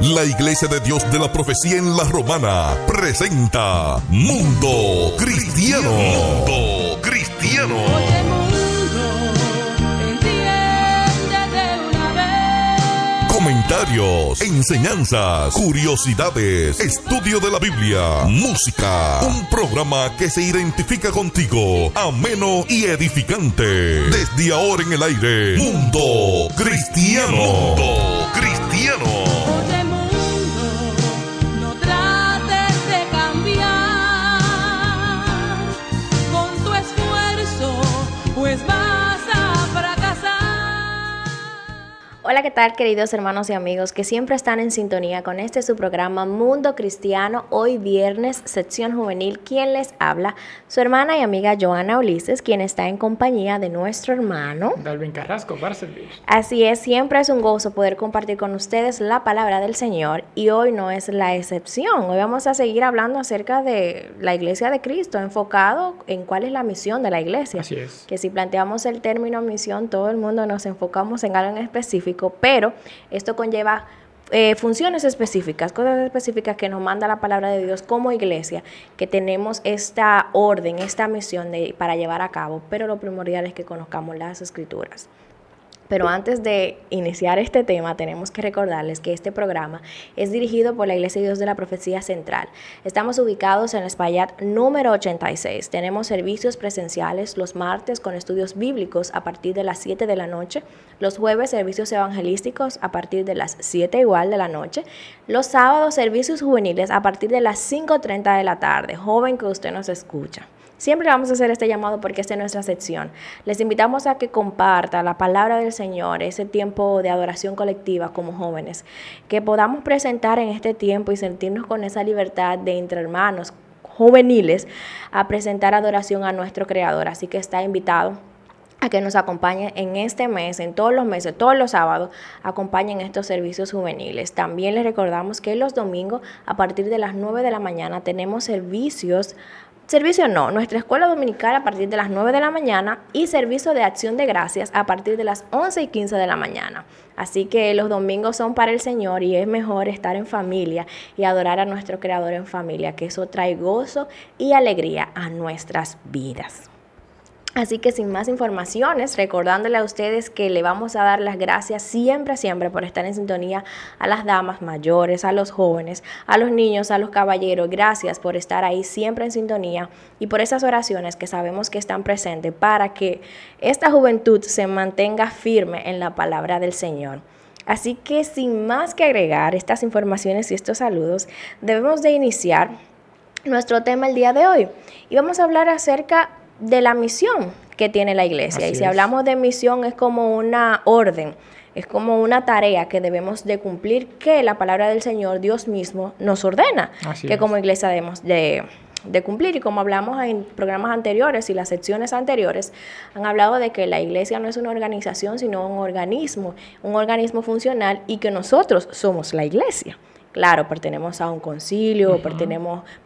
La Iglesia de Dios de la Profecía en La Romana presenta Mundo Cristiano. Mundo Cristiano. Oye, mundo, entiende de una vez. Comentarios, enseñanzas, curiosidades, estudio de la Biblia, música. Un programa que se identifica contigo, ameno y edificante. Desde ahora en el aire, Mundo Cristiano. Mundo Cristiano. Oye, mundo, no trates de cambiar con tu esfuerzo, pues vas a fracasar. Hola, ¿qué tal, queridos hermanos y amigos que siempre están en sintonía con su programa Mundo Cristiano? Hoy viernes, sección juvenil. ¿Quién les habla? Su hermana y amiga Joana Ulises, quien está en compañía de nuestro hermano Dalvin Carrasco, para servir. Así es, siempre es un gozo poder compartir con ustedes la palabra del Señor y hoy no es la excepción. Hoy vamos a seguir hablando acerca de la Iglesia de Cristo, enfocado en cuál es la misión de la Iglesia. Así es. Que si planteamos el término misión, todo el mundo nos enfocamos en algo en específico, pero esto conlleva funciones específicas, cosas específicas que nos manda la palabra de Dios como iglesia, que tenemos esta orden, esta misión para llevar a cabo, pero lo primordial es que conozcamos las Escrituras. Pero antes de iniciar este tema, tenemos que recordarles que este programa es dirigido por la Iglesia de Dios de la Profecía Central. Estamos ubicados en Espaillat número 86. Tenemos servicios presenciales los martes con estudios bíblicos a partir de las 7 de la noche. Los jueves, servicios evangelísticos a partir de las 7 igual de la noche. Los sábados, servicios juveniles a partir de las 5:30 de la tarde. Joven que usted nos escucha. Siempre vamos a hacer este llamado porque esta es nuestra sección. Les invitamos a que compartan la palabra del Señor, ese tiempo de adoración colectiva como jóvenes, que podamos presentar en este tiempo y sentirnos con esa libertad de entre hermanos juveniles a presentar adoración a nuestro Creador. Así que está invitado a que nos acompañen en este mes, en todos los meses, todos los sábados, acompañen estos servicios juveniles. También les recordamos que los domingos, a partir de las 9 de la mañana, tenemos nuestra escuela dominical a partir de las 9 de la mañana y servicio de acción de gracias a partir de las 11:15 de la mañana. Así que los domingos son para el Señor y es mejor estar en familia y adorar a nuestro Creador en familia, que eso trae gozo y alegría a nuestras vidas. Así que sin más informaciones, recordándole a ustedes que le vamos a dar las gracias siempre por estar en sintonía a las damas mayores, a los jóvenes, a los niños, a los caballeros. Gracias por estar ahí siempre en sintonía y por esas oraciones que sabemos que están presentes para que esta juventud se mantenga firme en la palabra del Señor. Así que sin más que agregar estas informaciones y estos saludos, debemos de iniciar nuestro tema el día de hoy. Y vamos a hablar acerca de la misión que tiene la iglesia. Así y si es. hablamos de misión es como una orden, es como una tarea que debemos de cumplir, que la palabra del Señor, Dios mismo, nos ordena, Así que es. como iglesia debemos de cumplir. Y como hablamos en programas anteriores y las secciones anteriores, han hablado de que la iglesia no es una organización, sino un organismo funcional y que nosotros somos la iglesia. Claro, pertenecemos a un concilio,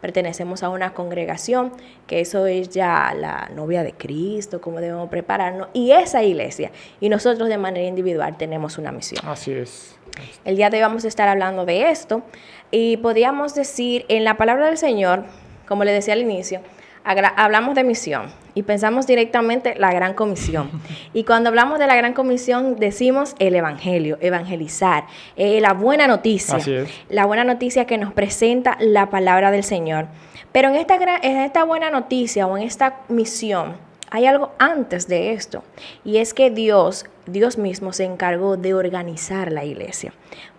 pertenecemos a una congregación, que eso es ya la novia de Cristo, cómo debemos prepararnos. Y esa iglesia, y nosotros de manera individual tenemos una misión. Así es. El día de hoy vamos a estar hablando de esto y podríamos decir en la palabra del Señor, como le decía al inicio, hablamos de misión y pensamos directamente la gran comisión. Y cuando hablamos de la gran comisión decimos el evangelio, evangelizar, la buena noticia. Así es. La buena noticia que nos presenta la palabra del Señor. Pero en esta buena noticia o en esta misión hay algo antes de esto, y es que Dios mismo se encargó de organizar la iglesia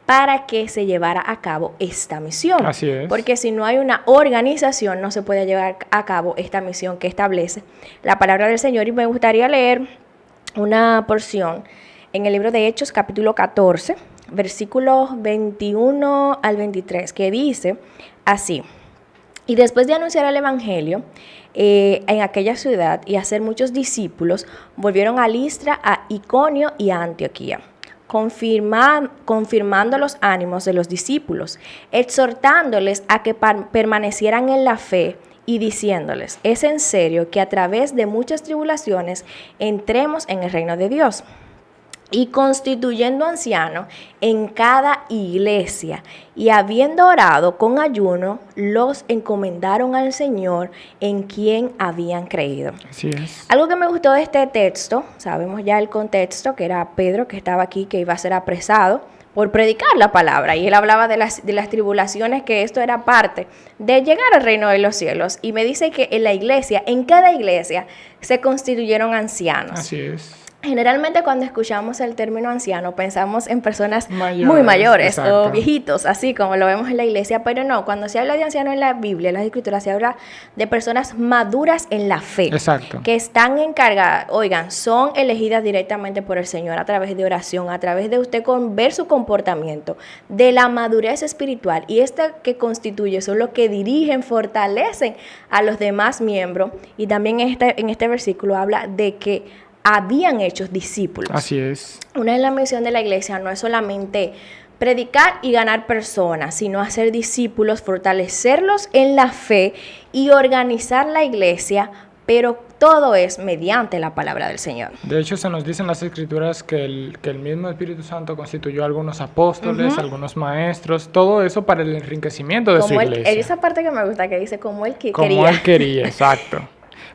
para que se llevara a cabo esta misión. Así es. Porque si no hay una organización, no se puede llevar a cabo esta misión que establece la palabra del Señor. Y me gustaría leer una porción en el libro de Hechos, capítulo 14, versículos 21 al 23, que dice así: y después de anunciar el evangelio en aquella ciudad y hacer muchos discípulos, volvieron a Listra, a Iconio y a Antioquía, confirmando los ánimos de los discípulos, exhortándoles a que permanecieran en la fe y diciéndoles: es en serio que a través de muchas tribulaciones entremos en el reino de Dios. y constituyendo ancianos en cada iglesia, y habiendo orado con ayuno, los encomendaron al Señor en quien habían creído. Así es. Algo que me gustó de este texto, sabemos ya el contexto, que era Pedro que estaba aquí, que iba a ser apresado por predicar la palabra, y él hablaba de las tribulaciones, que esto era parte de llegar al reino de los cielos, y me dice que en la iglesia, en cada iglesia, se constituyeron ancianos. Así es. Generalmente cuando escuchamos el término anciano pensamos en personas Mayores, muy mayores exacto. o viejitos, así como lo vemos en la iglesia, pero no, cuando se habla de anciano en la Biblia, en las Escrituras, se habla de personas maduras en la fe, Exacto. que están encargadas, oigan, son elegidas directamente por el Señor a través de oración, a través de usted ver su comportamiento, de la madurez espiritual, y que constituye son los que dirigen, fortalecen a los demás miembros, y también en este versículo habla de que habían hecho discípulos. Así es. Una de las misiones de la iglesia no es solamente predicar y ganar personas, sino hacer discípulos, fortalecerlos en la fe y organizar la iglesia, pero todo es mediante la palabra del Señor. De hecho, se nos dice en las Escrituras que el mismo Espíritu Santo constituyó algunos apóstoles, algunos maestros, todo eso para el enriquecimiento de su iglesia. Esa parte que me gusta, que dice como él Como quería. él quería, exacto.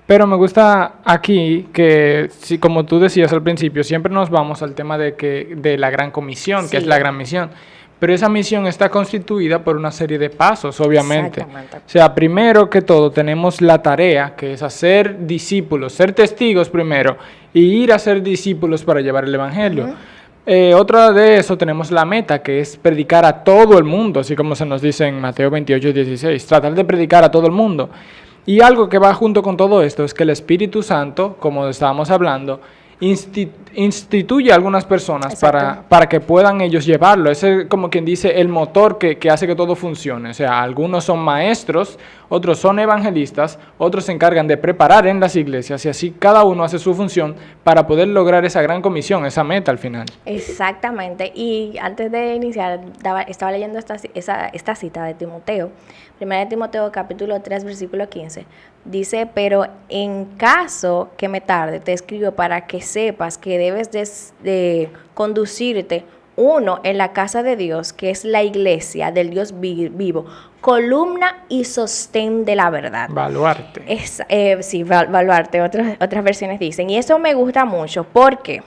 Pero me gusta aquí que, como tú decías al principio, siempre nos vamos al tema de la gran comisión, Sí. que es la gran misión. Pero esa misión está constituida por una serie de pasos, obviamente. Exactamente. O sea, primero que todo tenemos la tarea, que es hacer discípulos, ser testigos primero, y ir a ser discípulos para llevar el Evangelio. Otra de eso tenemos la meta, que es predicar a todo el mundo, así como se nos dice en Mateo 28:16, tratar de predicar a todo el mundo. Y algo que va junto con todo esto es que el Espíritu Santo, como estábamos hablando, instituye a algunas personas para que puedan ellos llevarlo. Ese es como quien dice el motor que hace que todo funcione. O sea, algunos son maestros, otros son evangelistas, otros se encargan de preparar en las iglesias, y así cada uno hace su función para poder lograr esa gran comisión, esa meta al final. Exactamente. Y antes de iniciar, estaba leyendo esta cita de Timoteo, 1 Timoteo capítulo 3, versículo 15. Dice, pero en caso que me tarde, te escribo para que sepas que debes de conducirte uno en la casa de Dios, que es la iglesia del Dios vivo, columna y sostén de la verdad. Baluarte. Sí, baluarte, otras versiones dicen. Y eso me gusta mucho porque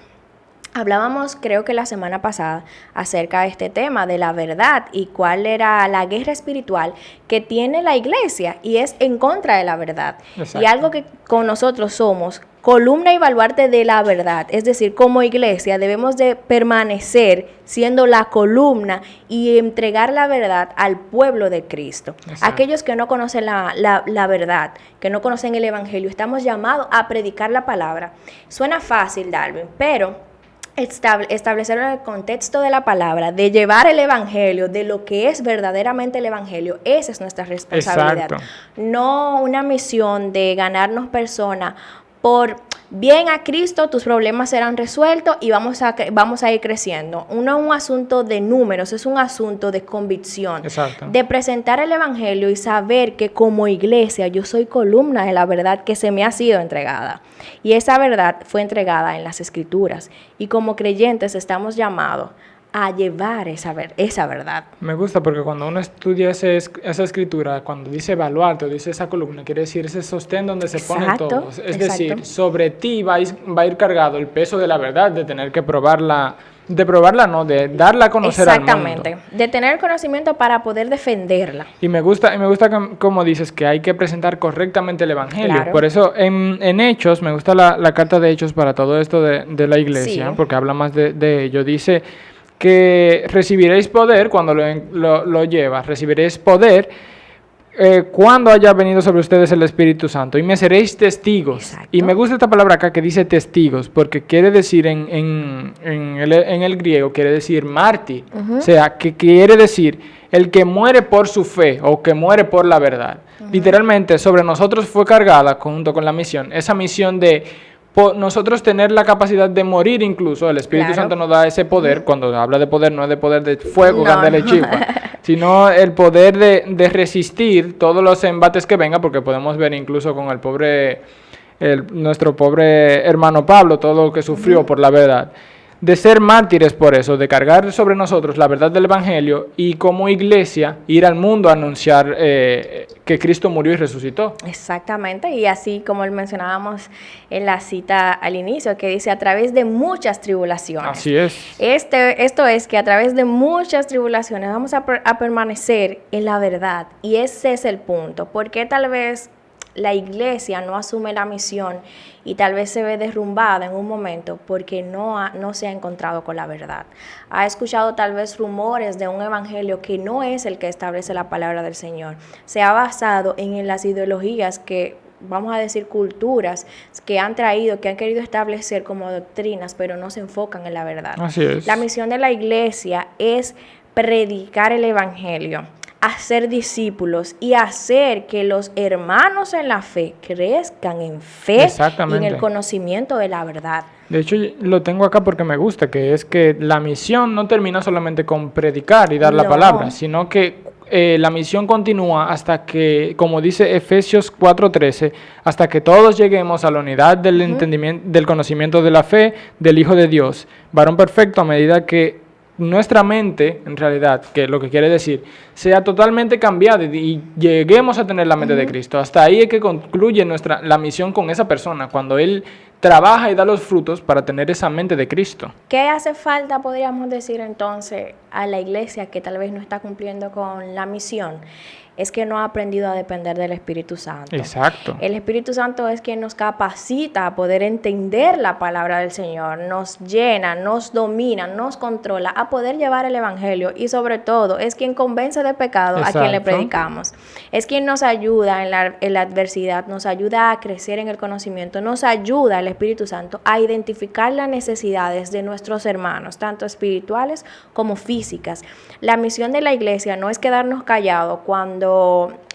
hablábamos, creo que la semana pasada, acerca de este tema de la verdad y cuál era la guerra espiritual que tiene la iglesia, y es en contra de la verdad. Exacto. Y algo que con nosotros somos columna y baluarte de la verdad, es decir, como iglesia debemos de permanecer siendo la columna y entregar la verdad al pueblo de Cristo. Exacto. Aquellos que no conocen la verdad, que no conocen el Evangelio, estamos llamados a predicar la palabra. Suena fácil, Darwin, pero establecer el contexto de la palabra, de llevar el Evangelio, de lo que es verdaderamente el Evangelio, esa es nuestra responsabilidad. Exacto. No una misión de ganarnos personas por bien a Cristo, tus problemas serán resueltos y vamos a ir creciendo. No es un asunto de números, es un asunto de convicción. Exacto. De presentar el Evangelio y saber que como iglesia yo soy columna de la verdad que se me ha sido entregada. Y esa verdad fue entregada en las Escrituras. Y como creyentes estamos llamados a llevar esa verdad. Me gusta porque cuando uno estudia esa escritura, cuando dice baluarte o dice esa columna, quiere decir ese sostén donde se pone Exacto, todo. Es exacto. decir, sobre ti va a ir cargado el peso de la verdad, de tener que probarla, de darla a conocer al mundo. Exactamente, de tener conocimiento para poder defenderla. Y me gusta como dices que hay que presentar correctamente el Evangelio. Claro. Por eso en Hechos, me gusta la carta de Hechos para todo esto de la iglesia, Sí. porque habla más de ello. Dice que recibiréis poder cuando lo llevas, recibiréis poder cuando haya venido sobre ustedes el Espíritu Santo, y me seréis testigos. Exacto. Y me gusta esta palabra acá que dice testigos, porque quiere decir en el griego, quiere decir mártir, o sea, que quiere decir el que muere por su fe o que muere por la verdad. Literalmente sobre nosotros fue cargada junto con la misión, esa misión de nosotros tener la capacidad de morir incluso. El Espíritu Claro. Santo nos da ese poder. Cuando habla de poder, no es de poder de fuego, No, candela y no. chispa, sino el poder de resistir todos los embates que vengan, porque podemos ver incluso con nuestro pobre hermano Pablo, todo lo que sufrió por la verdad. de ser mártires por eso, de cargar sobre nosotros la verdad del Evangelio y como iglesia ir al mundo a anunciar que Cristo murió y resucitó. Exactamente, y así como mencionábamos en la cita al inicio, que dice a través de muchas tribulaciones. Así es. Esto es que a través de muchas tribulaciones vamos a permanecer en la verdad, y ese es el punto, porque tal vez la iglesia no asume la misión y tal vez se ve derrumbada en un momento porque no se ha encontrado con la verdad. Ha escuchado tal vez rumores de un evangelio que no es el que establece la palabra del Señor. Se ha basado en las ideologías que, vamos a decir, culturas que han traído, que han querido establecer como doctrinas, pero no se enfocan en la verdad. Así es. La misión de la iglesia es predicar el evangelio, hacer discípulos y hacer que los hermanos en la fe crezcan en fe y en el conocimiento de la verdad. De hecho, lo tengo acá porque me gusta, que es que la misión no termina solamente con predicar y dar la palabra, sino que la misión continúa hasta que, como dice Efesios 4:13, hasta que todos lleguemos a la unidad del entendimiento, del conocimiento de la fe del Hijo de Dios, varón perfecto, a medida que nuestra mente, en realidad, que lo que quiere decir, sea totalmente cambiada y lleguemos a tener la mente de Cristo. Hasta ahí es que concluye la misión con esa persona, cuando Él trabaja y da los frutos para tener esa mente de Cristo. ¿Qué hace falta, podríamos decir entonces, a la iglesia que tal vez no está cumpliendo con la misión? Es que no ha aprendido a depender del Espíritu Santo. Exacto. El Espíritu Santo es quien nos capacita a poder entender la palabra del Señor, nos llena, nos domina, nos controla, a poder llevar el Evangelio, y sobre todo es quien convence de pecado a quien le predicamos. Es quien nos ayuda en la adversidad, nos ayuda a crecer en el conocimiento, nos ayuda el Espíritu Santo a identificar las necesidades de nuestros hermanos, tanto espirituales como físicas. La misión de la iglesia no es quedarnos callados cuando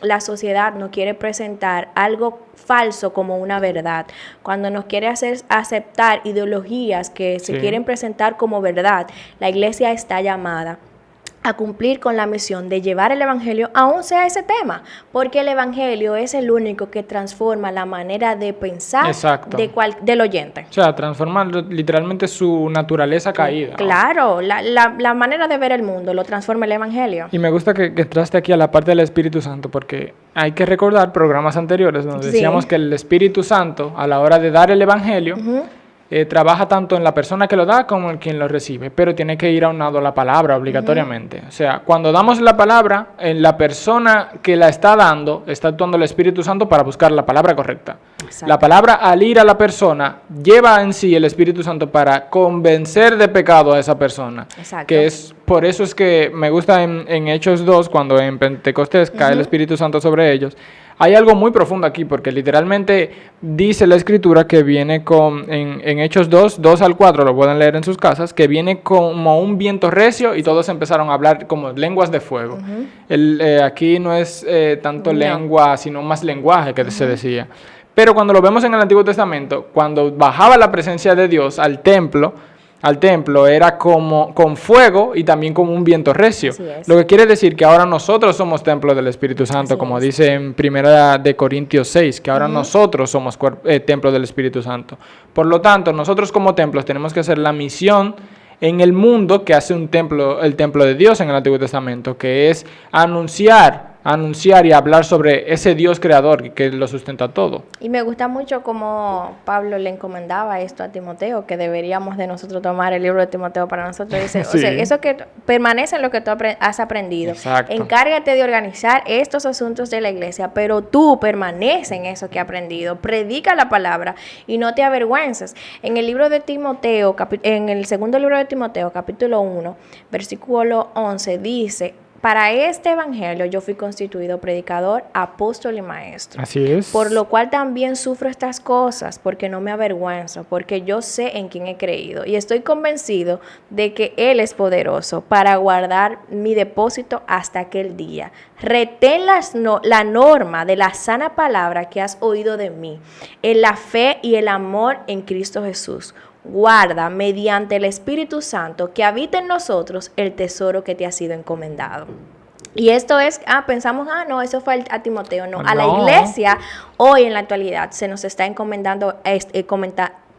la sociedad nos quiere presentar algo falso como una verdad, cuando nos quiere hacer aceptar ideologías que se quieren presentar como verdad. La iglesia está llamada a cumplir con la misión de llevar el evangelio, aún sea ese tema, porque el evangelio es el único que transforma la manera de pensar del oyente. O sea, transforma literalmente su naturaleza caída, ¿no? Claro, la manera de ver el mundo lo transforma el evangelio. Y me gusta que entraste aquí a la parte del Espíritu Santo, porque hay que recordar programas anteriores donde decíamos que el Espíritu Santo, a la hora de dar el evangelio, trabaja tanto en la persona que lo da como en quien lo recibe, pero tiene que ir aunado a la palabra obligatoriamente. O sea, cuando damos la palabra, en la persona que la está dando, está actuando el Espíritu Santo para buscar la palabra correcta. La palabra, al ir a la persona, lleva en sí el Espíritu Santo para convencer de pecado a esa persona. Que es, por eso es que me gusta en Hechos 2, cuando en Pentecostés cae el Espíritu Santo sobre ellos. Hay algo muy profundo aquí, porque literalmente dice la Escritura que viene en Hechos 2 al 4, lo pueden leer en sus casas, que viene como un viento recio y todos empezaron a hablar como lenguas de fuego. Aquí no es tanto lengua, sino más lenguaje que se decía. Pero cuando lo vemos en el Antiguo Testamento, cuando bajaba la presencia de Dios al templo era como con fuego y también como un viento recio. Lo que quiere decir que ahora nosotros somos templo del Espíritu Santo, como dice en 1 de Corintios 6, que ahora nosotros somos templo del Espíritu Santo. Por lo tanto, nosotros como templos tenemos que hacer la misión en el mundo que hace el templo de Dios en el Antiguo Testamento, que es anunciar y hablar sobre ese Dios creador que lo sustenta todo. Y me gusta mucho cómo Pablo le encomendaba esto a Timoteo, que deberíamos de nosotros tomar el libro de Timoteo para nosotros. Dice, o sea, eso que permanece en lo que tú has aprendido. Encárgate de organizar estos asuntos de la iglesia, pero tú permanece en eso que has aprendido. Predica la palabra y no te avergüences. En el libro de Timoteo, en el segundo libro de Timoteo, capítulo 1, versículo 11, dice: para este evangelio yo fui constituido predicador, apóstol y maestro. Así es. Por lo cual también sufro estas cosas, porque no me avergüenzo, porque yo sé en quién he creído y estoy convencido de que Él es poderoso para guardar mi depósito hasta aquel día. Retén la norma de la sana palabra que has oído de mí, en la fe y el amor en Cristo Jesús. Guarda mediante el Espíritu Santo que habita en nosotros el tesoro que te ha sido encomendado. Y esto es, pensamos, no, eso fue a Timoteo. No, a la iglesia hoy en la actualidad se nos está encomendando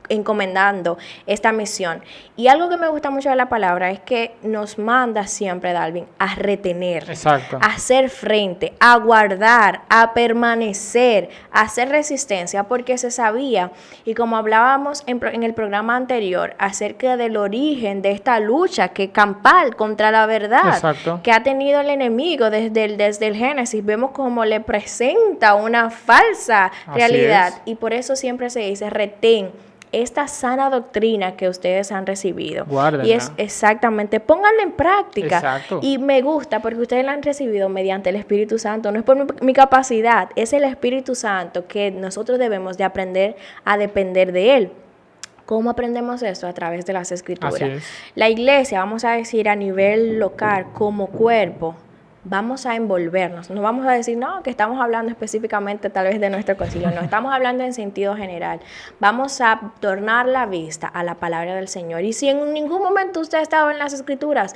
encomendando esta misión. Y algo que me gusta mucho de la palabra es que nos manda siempre, Dalvin, a retener, Exacto. a hacer frente, a guardar, a permanecer, a hacer resistencia, porque se sabía, y como hablábamos en el programa anterior, acerca del origen de esta lucha que campal contra la verdad, Exacto. que ha tenido el enemigo desde el Génesis, vemos cómo le presenta una falsa Así realidad, es. y por eso siempre se dice, retén esta sana doctrina que ustedes han recibido. Guárdenla. Y es exactamente, pónganla en práctica. Exacto. Y me gusta porque ustedes la han recibido mediante el Espíritu Santo. No es por mi capacidad, es el Espíritu Santo que nosotros debemos de aprender a depender de Él. ¿Cómo aprendemos esto? A través de las Escrituras. Así es. La iglesia, vamos a decir a nivel local, como cuerpo, vamos a envolvernos. No vamos a decir, no, que estamos hablando específicamente tal vez de nuestro concilio. No, estamos hablando en sentido general. Vamos a tornar la vista a la palabra del Señor. Y si en ningún momento usted ha estado en las Escrituras,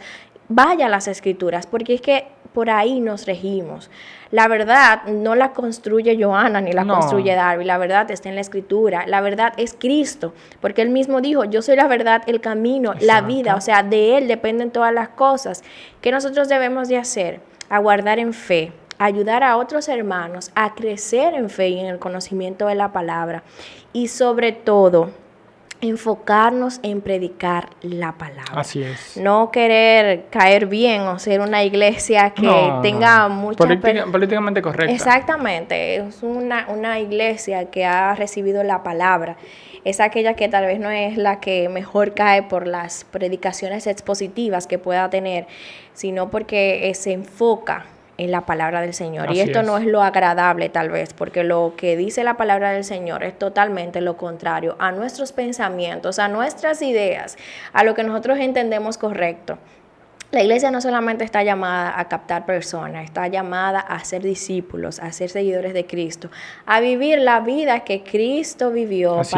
vaya a las Escrituras, porque es que por ahí nos regimos. La verdad no la construye Johanna ni la No. construye Darby, la verdad está en la Escritura, la verdad es Cristo, porque Él mismo dijo, yo soy la verdad, el camino, la Exacto. vida, o sea, de Él dependen todas las cosas. ¿Qué nosotros debemos de hacer? Aguardar en fe, ayudar a otros hermanos a crecer en fe y en el conocimiento de la palabra, y sobre todo, enfocarnos en predicar la palabra. Así es. No querer caer bien o ser una iglesia que No, tenga no. muchas... Políticamente correcta. Exactamente, es una iglesia que ha recibido la palabra. Es aquella que tal vez no es la que mejor cae por las predicaciones expositivas que pueda tener, sino porque se enfoca en la palabra del Señor. Así Y esto es. no es lo agradable tal vez, porque lo que dice la palabra del Señor es totalmente lo contrario a nuestros pensamientos, a nuestras ideas, a lo que nosotros entendemos correcto. La iglesia no solamente está llamada a captar personas, está llamada a ser discípulos, a ser seguidores de Cristo, a vivir la vida que Cristo vivió Así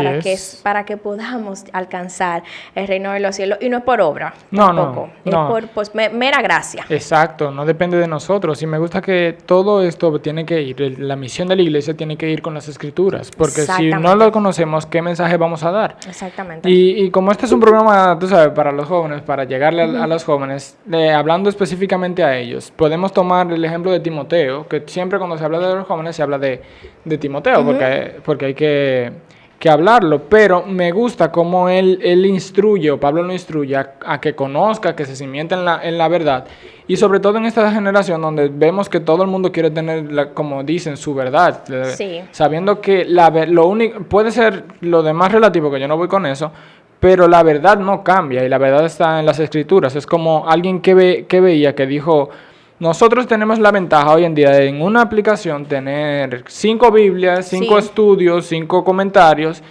para que podamos alcanzar el reino de los cielos. Y no es por obra, No, tampoco, no. es por pues, mera gracia. Exacto, no depende de nosotros. Y me gusta que todo esto tiene que ir, la misión de la iglesia tiene que ir con las Escrituras. Porque si no Exactamente. lo conocemos, ¿qué mensaje vamos a dar? Exactamente. Y como este es un programa, tú sabes, para los jóvenes, para llegarle a los jóvenes, hablando específicamente a ellos, podemos tomar el ejemplo de Timoteo, que siempre cuando se habla de los jóvenes se habla de Timoteo, porque hay que hablarlo, pero me gusta cómo él instruye, o Pablo lo instruye, a que conozca, que se cimiente en la verdad, y sobre todo en esta generación donde vemos que todo el mundo quiere tener, como dicen, su verdad, Sí. sabiendo que lo único, puede ser lo demás relativo, que yo no voy con eso, pero la verdad no cambia y la verdad está en las Escrituras. Es como alguien que veía, que dijo, nosotros tenemos la ventaja hoy en día de en una aplicación tener 5 Biblias, 5 Sí. estudios, 5 comentarios,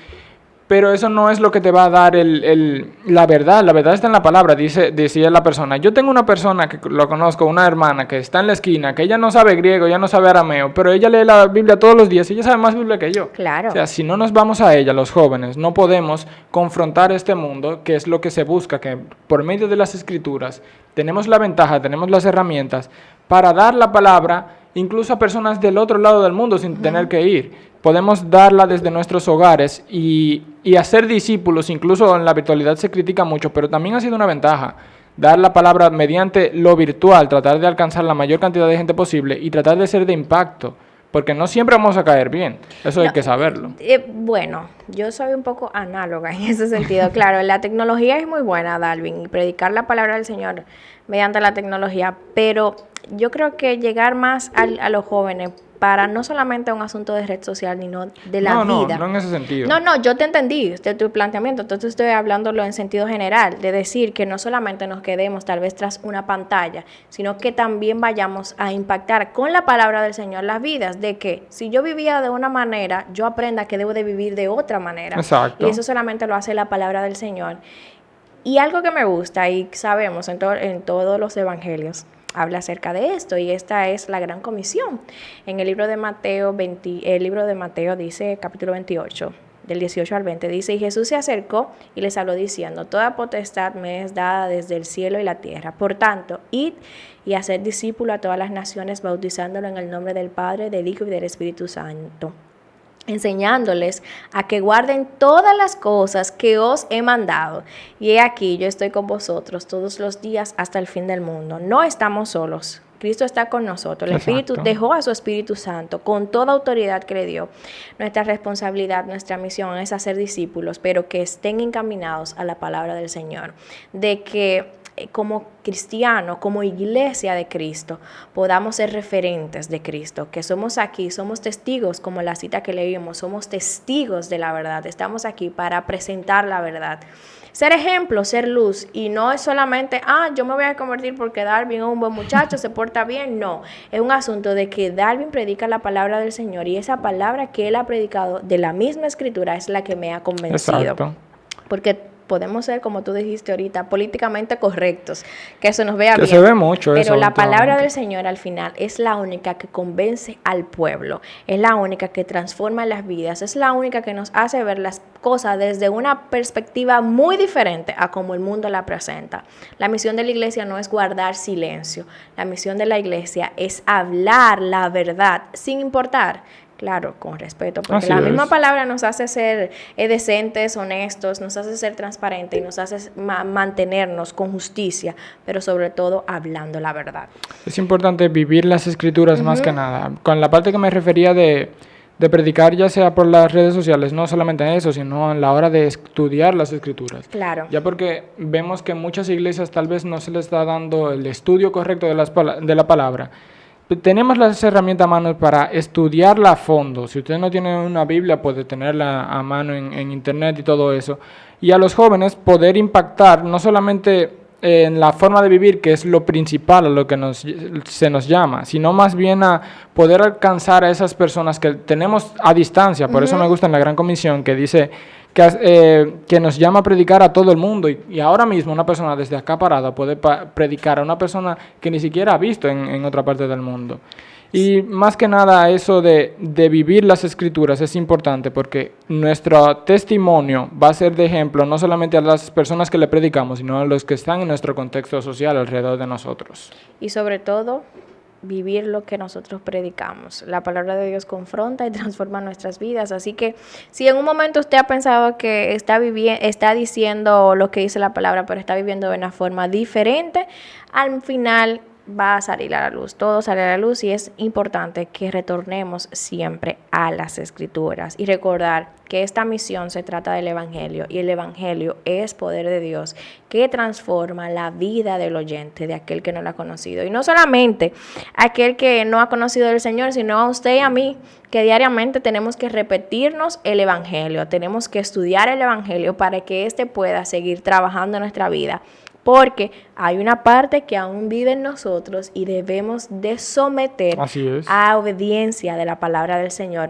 pero eso no es lo que te va a dar la verdad. La verdad está en la palabra, decía la persona. Yo tengo una persona que lo conozco, una hermana que está en la esquina, que ella no sabe griego, ella no sabe arameo, pero ella lee la Biblia todos los días y ella sabe más Biblia que yo. Claro. O sea, si no nos vamos a ella, los jóvenes, no podemos confrontar este mundo, que es lo que se busca, que por medio de las Escrituras tenemos la ventaja, tenemos las herramientas para dar la palabra incluso a personas del otro lado del mundo sin tener que ir. Podemos darla desde nuestros hogares y hacer discípulos. Incluso en la virtualidad se critica mucho, pero también ha sido una ventaja dar la palabra mediante lo virtual, tratar de alcanzar la mayor cantidad de gente posible y tratar de ser de impacto, porque no siempre vamos a caer bien, eso hay No, que saberlo. Bueno, yo soy un poco análoga en ese sentido. Claro, la tecnología es muy buena, Dalvin, y predicar la palabra del Señor mediante la tecnología, pero yo creo que llegar más a los jóvenes para no solamente un asunto de red social, sino de la vida. No en ese sentido. No, yo te entendí de tu planteamiento, entonces estoy hablándolo en sentido general, de decir que no solamente nos quedemos tal vez tras una pantalla, sino que también vayamos a impactar con la palabra del Señor las vidas, de que si yo vivía de una manera, yo aprenda que debo de vivir de otra manera. Exacto. Y eso solamente lo hace la palabra del Señor. Y algo que me gusta y sabemos en todos los evangelios, habla acerca de esto, y esta es la gran comisión. En el libro de Mateo, dice, capítulo 28, del 18 al 20, dice, y Jesús se acercó y les habló diciendo, toda potestad me es dada desde el cielo y la tierra. Por tanto, id y haced discípulo a todas las naciones, bautizándolo en el nombre del Padre, del Hijo y del Espíritu Santo, enseñándoles a que guarden todas las cosas que os he mandado. Y he aquí, yo estoy con vosotros todos los días hasta el fin del mundo. No estamos solos. Cristo está con nosotros. El Espíritu dejó a su Espíritu Santo con toda autoridad que le dio. Nuestra responsabilidad, nuestra misión es hacer discípulos, pero que estén encaminados a la palabra del Señor. De que como cristianos, como iglesia de Cristo, podamos ser referentes de Cristo, que somos aquí, somos testigos, como la cita que leímos, somos testigos de la verdad, estamos aquí para presentar la verdad. Ser ejemplo, ser luz, y no es solamente, yo me voy a convertir porque Darwin es un buen muchacho, se porta bien, no, es un asunto de que Darwin predica la palabra del Señor, y esa palabra que él ha predicado de la misma escritura es la que me ha convencido. Exacto. Porque podemos ser, como tú dijiste ahorita, políticamente correctos, que eso nos vea que bien. Se ve mucho pero eso. La palabra del Señor al final es la única que convence al pueblo, es la única que transforma las vidas, es la única que nos hace ver las cosas desde una perspectiva muy diferente a como el mundo la presenta. La misión de la iglesia no es guardar silencio, la misión de la iglesia es hablar la verdad sin importar. Claro, con respeto, porque la misma palabra nos hace ser decentes, honestos, nos hace ser transparentes y nos hace mantenernos con justicia, pero sobre todo hablando la verdad. Es importante vivir las escrituras más que nada. Con la parte que me refería de predicar, ya sea por las redes sociales, no solamente en eso, sino en la hora de estudiar las escrituras. Claro. Ya porque vemos que en muchas iglesias tal vez no se les está dando el estudio correcto de la palabra. Tenemos las herramientas a mano para estudiarla a fondo. Si usted no tiene una Biblia, puede tenerla a mano en internet y todo eso. Y a los jóvenes poder impactar no solamente en la forma de vivir, que es lo principal a lo que se nos llama, sino más bien a poder alcanzar a esas personas que tenemos a distancia. Por eso me gusta en la Gran Comisión que dice que nos llama a predicar a todo el mundo, y ahora mismo una persona desde acá parada puede predicar a una persona que ni siquiera ha visto en otra parte del mundo. Y más que nada eso de vivir las escrituras es importante, porque nuestro testimonio va a ser de ejemplo no solamente a las personas que le predicamos, sino a los que están en nuestro contexto social alrededor de nosotros. Y sobre todo, vivir lo que nosotros predicamos. La palabra de Dios confronta y transforma nuestras vidas. Así que si en un momento usted ha pensado que está diciendo lo que dice la palabra, pero está viviendo de una forma diferente, al final va a salir a la luz, todo sale a la luz, y es importante que retornemos siempre a las escrituras y recordar que esta misión se trata del Evangelio, y el Evangelio es poder de Dios que transforma la vida del oyente, de aquel que no lo ha conocido, y no solamente aquel que no ha conocido del Señor, sino a usted y a mí, que diariamente tenemos que repetirnos el Evangelio, tenemos que estudiar el Evangelio para que éste pueda seguir trabajando en nuestra vida. Porque hay una parte que aún vive en nosotros y debemos de someter a obediencia de la palabra del Señor.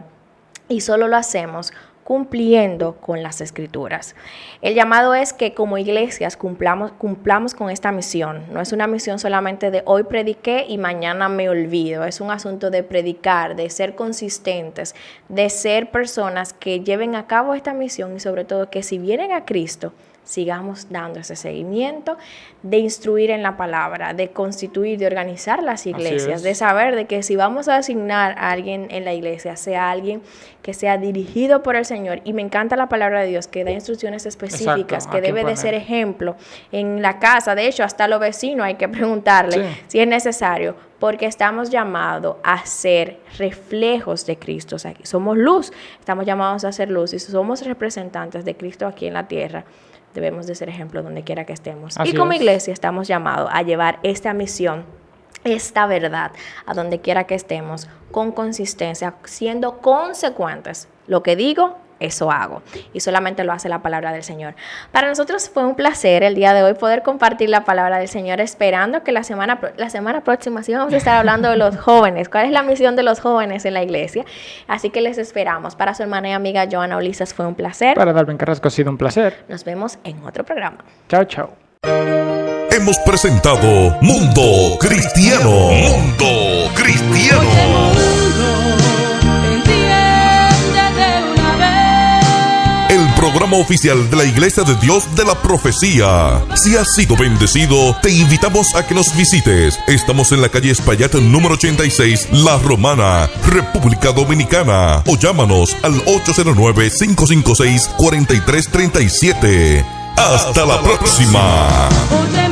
Y solo lo hacemos cumpliendo con las escrituras. El llamado es que como iglesias cumplamos con esta misión. No es una misión solamente de hoy prediqué y mañana me olvido. Es un asunto de predicar, de ser consistentes, de ser personas que lleven a cabo esta misión, y sobre todo que si vienen a Cristo, sigamos dando ese seguimiento, de instruir en la palabra, de constituir, de organizar las iglesias, de saber de que si vamos a asignar a alguien en la iglesia, sea alguien que sea dirigido por el Señor. Y me encanta la palabra de Dios que da instrucciones específicas, que debe de ser ejemplo en la casa. De hecho, hasta a los vecinos hay que preguntarle si es necesario, porque estamos llamados a ser reflejos de Cristo. O sea, somos luz, estamos llamados a ser luz, y somos representantes de Cristo aquí en la tierra. Debemos de ser ejemplo donde quiera que estemos. Y como iglesia estamos llamados a llevar esta misión, esta verdad, a donde quiera que estemos, con consistencia, siendo consecuentes. Lo que digo, eso hago. Y solamente lo hace la palabra del Señor. Para nosotros fue un placer el día de hoy poder compartir la palabra del Señor, esperando que la semana próxima sí vamos a estar hablando de los jóvenes. ¿Cuál es la misión de los jóvenes en la iglesia? Así que les esperamos. Para su hermana y amiga Joana Ulises fue un placer. Para Darwin Carrasco ha sido un placer. Nos vemos en otro programa. Chao, chao. Hemos presentado Mundo Cristiano. Mundo Cristiano. El programa programa oficial de la Iglesia de Dios de la Profecía. Si has sido bendecido, te invitamos a que nos visites. Estamos en la calle Espaillat número 86, La Romana, República Dominicana. O llámanos al 809-556-4337. Hasta la próxima. Oye,